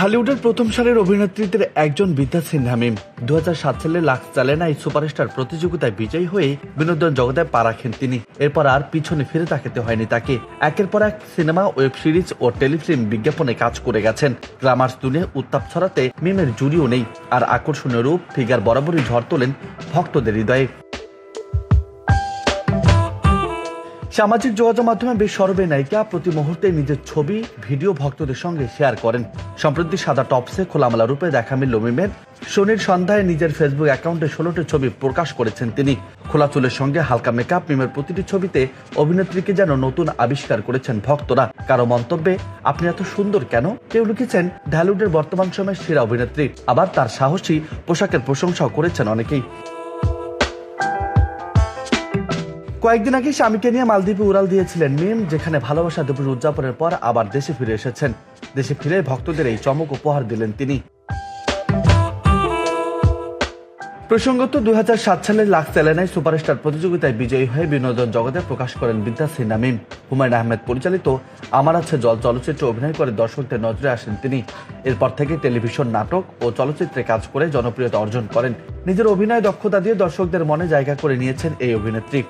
ঢালিউডের প্রথম সারির অভিনেত্রীদের একজন বিদ্যা সিনহা মিম 2007 সালে লাক্স চ্যালেঞ্জ সুপারস্টার প্রতিযোগিতায় বিজয়ী হয়ে বিনোদন জগতে পা রাখেন তিনি। এরপর আর পিছনে ফিরে তাকাতে হয়নি তাকে। একের পর এক সিনেমা, ওয়েব সিরিজ ও টেলিফিল্ম বিজ্ঞাপনে কাজ করে গেছেন। গ্ল্যামার্স দুনিয়া উত্তাপ ছড়াতে মিমের জুড়িও নেই, আর আকর্ষণীয় রূপ ফিগার বরাবরই ঝড় তোলেন ভক্তদের হৃদয়ে। সামাজিক যোগাযোগ মাধ্যমে বেশ সরবে নায়িকা প্রতি মুহূর্তে নিজের ছবি, ভিডিও ভক্তদের সঙ্গে শেয়ার করেন। সম্প্রতি সাদা টপসে খোলামেলা রূপে দেখা মিলল মিমের। শনির সন্ধ্যায় নিজের ফেসবুক অ্যাকাউন্টে 16টি ছবি প্রকাশ করেছেন তিনি। খোলা চুলের সঙ্গে হালকা মেকআপ, মিমের প্রতিটি ছবিতে অভিনেত্রীকে যেন নতুন আবিষ্কার করেছেন ভক্তরা। কারো মন্তব্যে আপনি এত সুন্দর কেন, কেউ লিখেছেন ঢালিউডের বর্তমান সময়ের সেরা অভিনেত্রী, আবার তার সাহসী পোশাকের প্রশংসাও করেছেন অনেকেই। কয়েকদিন আগে স্বামীকে নিয়ে মালদ্বীপে উড়াল দিয়েছিলেন মিম, যেখানে ভালোবাসা দিবস উদযাপনের পর আবার দেশে ফিরে এসেছেন। দেশে ফিরে ভক্তদের এই চমক উপহার দিলেন তিনি। প্রসঙ্গত 2007 সালে লাক্স চ্যালেঞ্জ সুপারস্টার প্রতিযোগিতায় বিজয়ী হয়ে বিনোদন জগতে প্রকাশ করেন বিদ্যা সিনহা মিম। হুমায়ুন আহমেদ পরিচালিত আমার আছে জল চলচ্চিত্রে অভিনয় করে দর্শকদের নজরে আসেন তিনি। এরপর থেকে টেলিভিশন, নাটক ও চলচ্চিত্রে কাজ করে জনপ্রিয়তা অর্জন করেন। নিজের অভিনয় দক্ষতা দিয়ে দর্শকদের মনে জায়গা করে নিয়েছেন এই অভিনেত্রী।